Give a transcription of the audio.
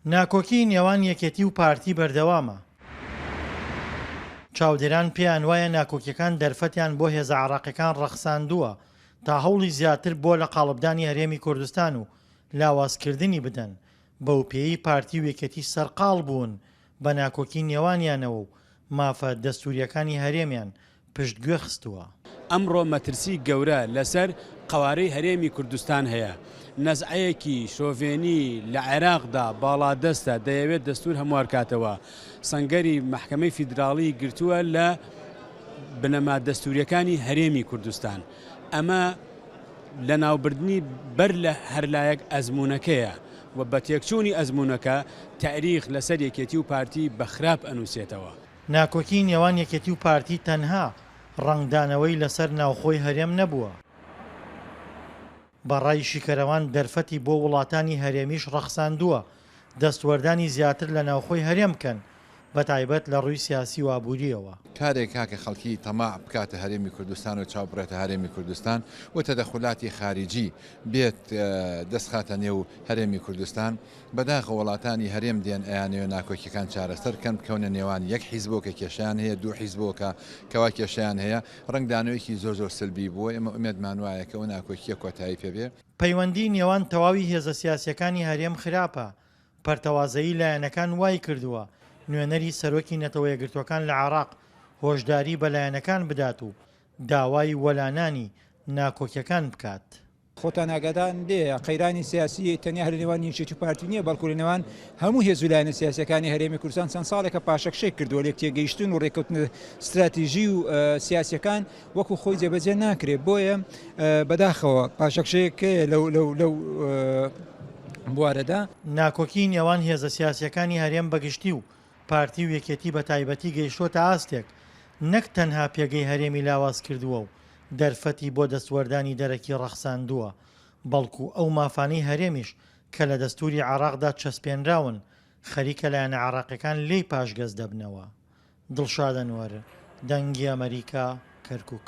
ناکۆکی نێوان یەکێتی و پارتی بەردەوامە. چاودێران پێیان وایە ناکۆکیەکان دەرفەتیان بۆ هێزە عێراقیەکان ڕەخساندووە تا هەوڵی زیاتر بۆ لە قاڵبدانی هەرێمی کوردستان و لاوازکردنی بدەن. بەو پێی پارتی و یەکێتی سەرقاڵ بوون بە ناکۆکی نێوانیانەوە و مافە دەستوریەکانی هەرێمیان پشتگوێ خستووە. ئەمڕۆ مەترسی گەورە لەسەر قەوارەی هەرێمی کوردستان هەیە. نەزعەیەکی شۆڤێنی لە عێراقدا باڵادەستە دەیەوێت دەستور هەموارکاتەوە. سەنگەری محکەمەی فیدراڵی گرتووە لە بنەما دەستوریەکانی هەرێمی کوردستان. ئەمە لە ناوبردنی بەر لە هەرلایەک ئەزمونونەکەیە و بە تێکچوونی ئەزمونونەکە تاریخ لەسەر یەکێتی و پارتی بەخراپ ئەنووسێتەوە. ناکۆکی نێوان یەکێتی و پارتی تەنها ڕنگدانەوەی لەسەر ناوخۆی هەرێم نەبووە. بەڕای شیکەرەوان دەرفەتی بۆ وڵاتانی هەرێمیش ڕەخساندووە دەستوەردانی زیاتر لە ناوخۆی هەرێم بکەن بە تایبەت لە ڕووی سیاسی و ئابووریەوە. کارێک کاکە خەڵکی تەماع بکاتە هەرێمی کوردستان و چاوبڕێتە هەرێمی کوردستان و تەدەخولاتی خارجی بێت دەستخاتە نێو هەرێمی کوردستان بەداخە وڵاتانی هەرێم دێن ئەیانەوە ناکۆکیەکان چارەسەر کەم بکەونە نێوان یەک حیزبۆکە کێشیان هەیە دوو حیزبۆکە کەوا کێشیان هەیە ڕنگدانەوەیکی زۆر سلبی بووە. ئێمە ئومێدمان وایە کە ئەو ناکۆکیە کۆتایی پێبێ. پەیوەندی نێوان تەواوی هێزە سیاسیەکانی هەرێم خراپە. پەرتەوازەیی لایەنەکان وای کردووە نوێنەری سەرۆکی نەتەوە یەکگرتوەکان لە عێراق هۆشداری بە لایەنەکان بدات و داوای وەلانانی ناکۆکیەکان بکات. خۆتان ئاگادان دێ قەیرانی سیاسی تەنیا هەر نێوان یەکێتی و پارتی نییە بەڵکو لە نێوان هەموو هێز و لایەنە سیاسیەکانی هەرێمی کوردستان چەند ساڵێکە پاشەکشەی کردووە لێک تێگەیشتن و ڕێکەوتن استراتیژی و سیاسیەکان وەکو خۆی جێبەجێ ناکرێت. بۆیە بەداخەوە پاشەکشەیەکەیە لەو بوارەدا. ناکۆکی نێوان هێزە سیاسیەکانی هەرێم بەگشتی و پارتی و یەکێتی بە تایبەتی گەیشتۆتە ئاستێک نەک تەنها پێگەی هەرێمی لاواز کردووە و دەرفەتی بۆ دەستوەردانی دەرەکی ڕەخساندووە، بەڵکو ئەو مافانەی هەرێمیش کە لە دەستوری عێراقدا چەسپێنراون خەریکە لایەنە عێراقیەکان لێی پاشگەز دەبنەوە. دڵشاد ئەنوەر، دەنگی ئەمریکا، کەرکووک.